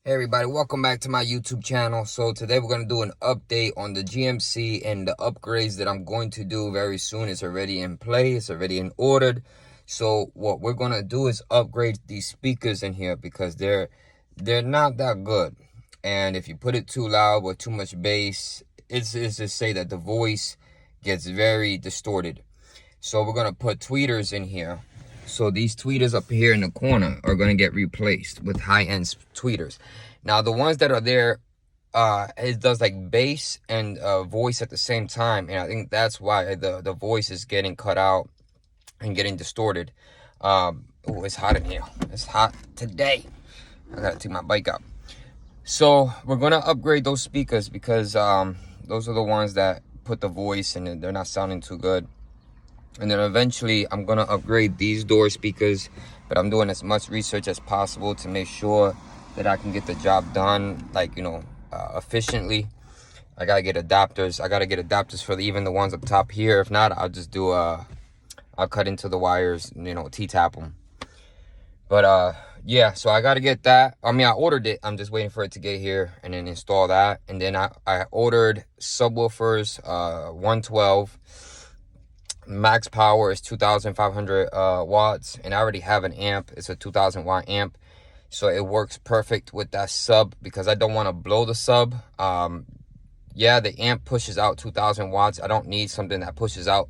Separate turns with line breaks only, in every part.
Hey everybody, welcome back to my YouTube channel. So today we're going to do an update on the GMC and the upgrades that I'm going to do very soon. It's already in play, it's already in ordered. So what we're going to do is upgrade these speakers in here because they're not that good. And if you put it too loud or too much bass, it's to say that the voice gets very distorted. So we're going to put tweeters in here. So these tweeters up here in the corner are going to get replaced with high-end tweeters. Now the ones that are there, it does like bass and voice at the same time, and I think that's why the voice is getting cut out and getting distorted. Oh, it's hot in here. It's hot today. I gotta take my bike out. So we're gonna upgrade those speakers because those are the ones that put the voice and they're not sounding too good. And then eventually I'm gonna upgrade these door speakers, but I'm doing as much research as possible to make sure that I can get the job done, like, efficiently. I gotta get adapters. I gotta get adapters for even the ones up top here. If not, I'll just do I'll cut into the wires, T-tap them. But yeah, so I gotta get that. I mean, I ordered it. I'm just waiting for it to get here and then install that. And then I ordered subwoofers, 112. Max power is 2,500 watts, and I already have an amp. It's a 2,000 watt amp, so it works perfect with that sub because I don't want to blow the sub. Yeah, the amp pushes out 2,000 watts. I don't need something that pushes out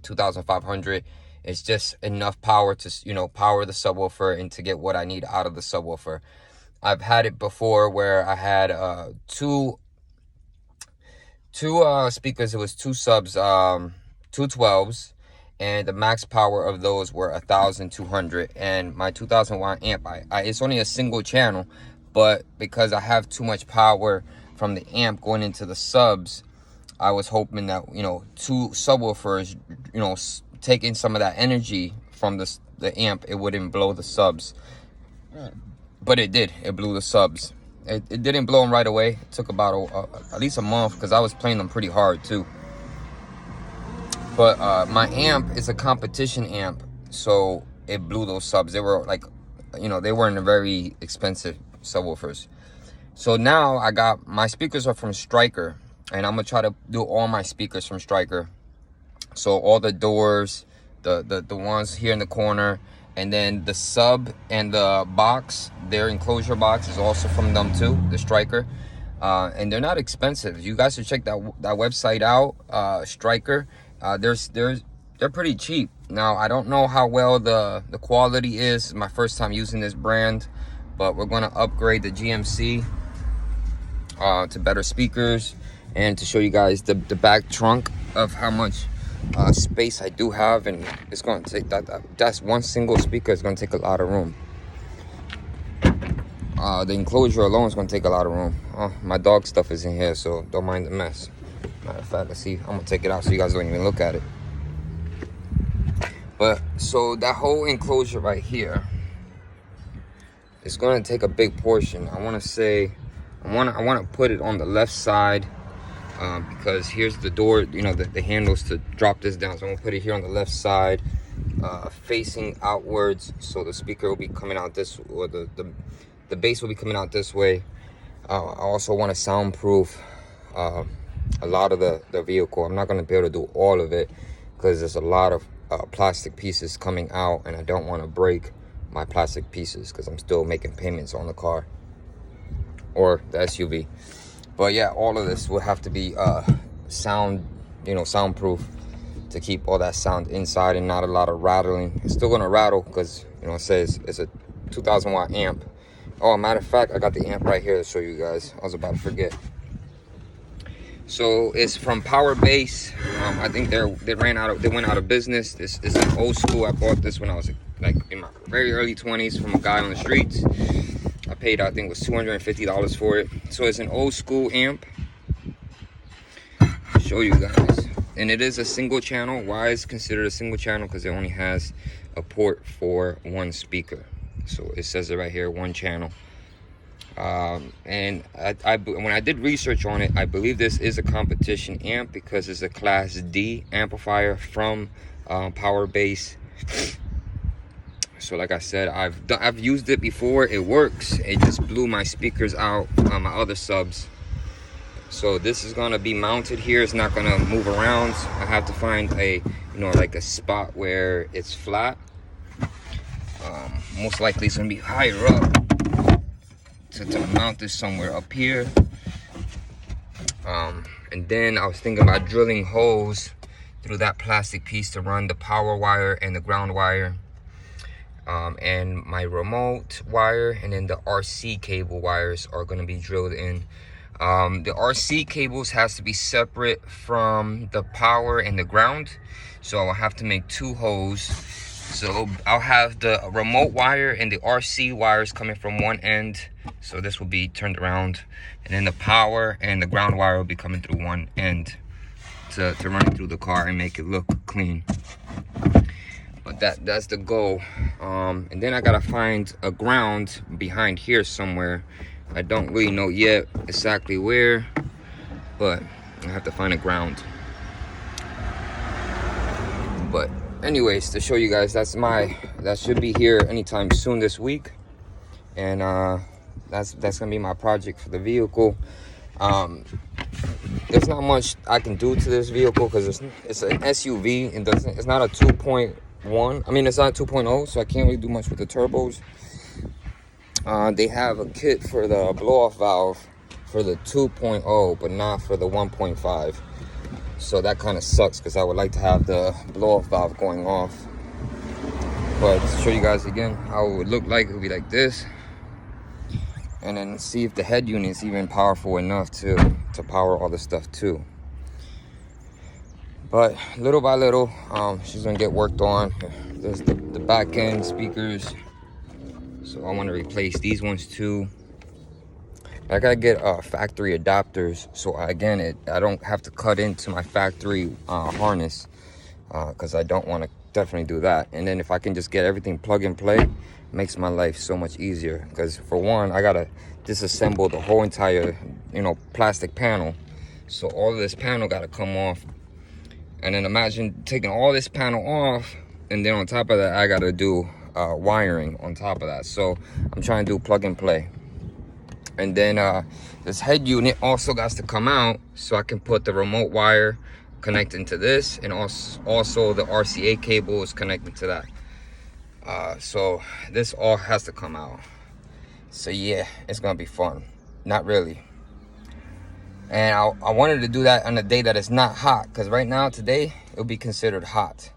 2,500. It's just enough power to power the subwoofer and to get what I need out of the subwoofer. I've had it before where I had two speakers. It was two subs, 212s, and the max power of those were 1,200. And my 2,000 watt amp, it's only a single channel, but because I have too much power from the amp going into the subs, I was hoping that two subwoofers, taking some of that energy from the amp, it wouldn't blow the subs. But it did. It blew the subs. It didn't blow them right away. It took about at least a month because I was playing them pretty hard too. But my amp is a competition amp, so it blew those subs. They were like, they weren't very expensive subwoofers. So now I got, my speakers are from Striker, and I'm gonna try to do all my speakers from Striker. So all the doors, the ones here in the corner, and then the sub and the box, their enclosure box is also from them too, the Striker. And they're not expensive. You guys should check that website out, Striker. They're pretty cheap. Now I don't know how well the quality is. It's my first time using this brand, but we're going to upgrade the GMC to better speakers and to show you guys the back trunk of how much space I do have. And it's going to take that's one single speaker is going to take a lot of room. The enclosure alone is going to take a lot of room. My dog stuff is in here, so don't mind the mess. Matter of fact, let's see. I'm gonna take it out so you guys don't even look at it. But so that whole enclosure right here is gonna take a big portion. I want to put it on the left side because here's the door. The handles to drop this down. So I'm gonna put it here on the left side, facing outwards. So the speaker will be coming out this, or the bass will be coming out this way. I also want to soundproof a lot of the vehicle. I'm not going to be able to do all of it because there's a lot of plastic pieces coming out, and I don't want to break my plastic pieces because I'm still making payments on the car or the SUV. But yeah, all of this will have to be soundproof to keep all that sound inside and not a lot of rattling. It's still going to rattle because it says it's a 2,000 watt amp. Oh, matter of fact, I got the amp right here to show you guys. I was about to forget. So it's from Power Base. I think they went out of business. This is an old school. I bought this when I was like in my very early 20s from a guy on the streets. I paid, I think it was $250 for it. So it's an old school amp. I'll show you guys. And it is a single channel. Why is it considered a single channel? Because it only has a port for one speaker. So it says it right here, one channel. And when I did research on it, I believe this is a competition amp because it's a Class D amplifier from Power Base. So like I said, I've used it before. It works. It just blew my speakers out on my other subs. So this is gonna be mounted here. It's not gonna move around. I have to find a, like a spot where it's flat. Most likely it's gonna be higher up to mount this somewhere up here. And then I was thinking about drilling holes through that plastic piece to run the power wire and the ground wire, and my remote wire, and then the RC cable wires are going to be drilled in. The RC cables has to be separate from the power and the ground, so I'll have to make 2 holes. So I'll have the remote wire and the RC wires coming from one end, so this will be turned around, and then the power and the ground wire will be coming through one end to run it through the car and make it look clean. But that's the goal. And then I gotta find a ground behind here somewhere. I don't really know yet exactly where, but I have to find a ground. But anyways, to show you guys, that should be here anytime soon this week. And that's gonna be my project for the vehicle. There's not much I can do to this vehicle because it's an SUV. It's not a 2.1. I mean, it's not 2.0, so I can't really do much with the turbos. They have a kit for the blow-off valve for the 2.0, but not for the 1.5. So that kind of sucks because I would like to have the blow-off valve going off. But to show you guys again how it would look like, it would be like this. And then see if the head unit is even powerful enough to power all this stuff too. But little by little, she's gonna get worked on. There's the back end speakers, so I want to replace these ones too. I gotta get factory adapters, so I don't have to cut into my factory harness, because I don't want to definitely do that. And then if I can just get everything plug and play, it makes my life so much easier. Because for one, I gotta disassemble the whole entire plastic panel, so all of this panel gotta come off. And then imagine taking all this panel off, and then on top of that, I gotta do wiring on top of that. So I'm trying to do plug and play. And then this head unit also got to come out, so I can put the remote wire connecting to this, and also the RCA cable is connected to that. So this all has to come out. So yeah, it's gonna be fun. Not really. And I wanted to do that on a day that is not hot, because right now, today, it would be considered hot.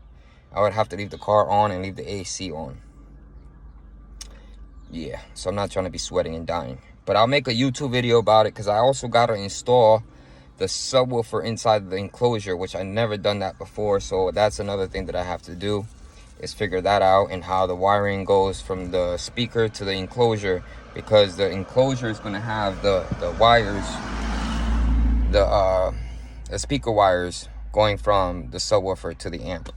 I would have to leave the car on and leave the AC on. Yeah, so I'm not trying to be sweating and dying. But I'll make a YouTube video about it, because I also got to install the subwoofer inside the enclosure, which I never done that before. So that's another thing that I have to do, is figure that out, and how the wiring goes from the speaker to the enclosure, because the enclosure is going to have the wires, the speaker wires going from the subwoofer to the amp.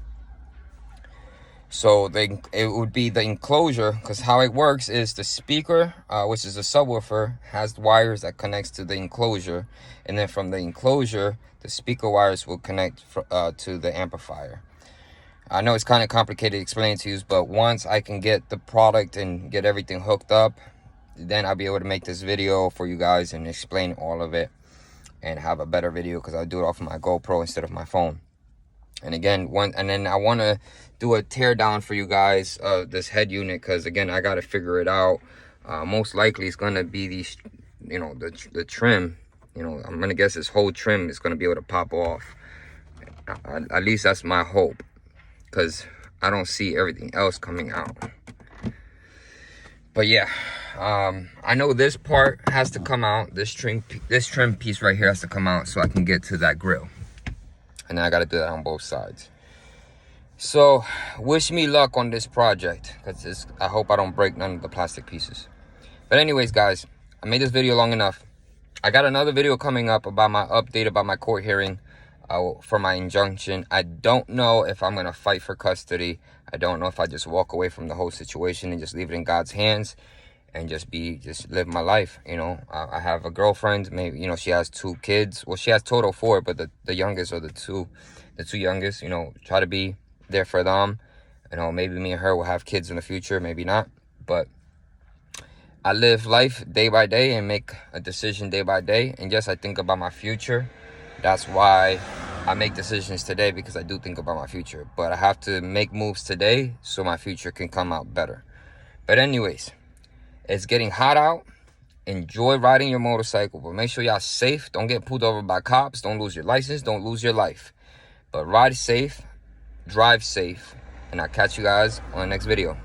So it would be the enclosure, because how it works is the speaker, which is the subwoofer, has wires that connects to the enclosure, and then from the enclosure, the speaker wires will connect to the amplifier. I know it's kind of complicated to explain to you, but once I can get the product and get everything hooked up, then I'll be able to make this video for you guys and explain all of it, and have a better video, because I'll do it off of my GoPro instead of my phone. And again, then I want to do a tear down for you guys of this head unit, because again, I got to figure it out. Most likely it's going to be these, the trim. I'm going to guess this whole trim is going to be able to pop off. At least that's my hope, because I don't see everything else coming out. But yeah, I know this part has to come out. This trim piece right here has to come out, so I can get to that grill. And then I got to do that on both sides. So wish me luck on this project, because I hope I don't break none of the plastic pieces. But anyways, guys, I made this video long enough. I got another video coming up about my update about my court hearing for my injunction. I don't know if I'm going to fight for custody. I don't know if I just walk away from the whole situation and just leave it in God's hands and just live my life. I have a girlfriend, maybe, she has 2 kids. Well, she has total 4, but the youngest are the two youngest, try to be there for them You know, maybe me and her will have kids in the future, maybe not. But I live life day by day and make a decision day by day. And yes, I think about my future. That's why I make decisions today, because I do think about my future. But I have to make moves today so my future can come out better. But anyways, it's getting hot out. Enjoy riding your motorcycle, but make sure y'all safe. Don't get pulled over by cops. Don't lose your license. Don't lose your life. But ride safe, drive safe, and I'll catch you guys on the next video.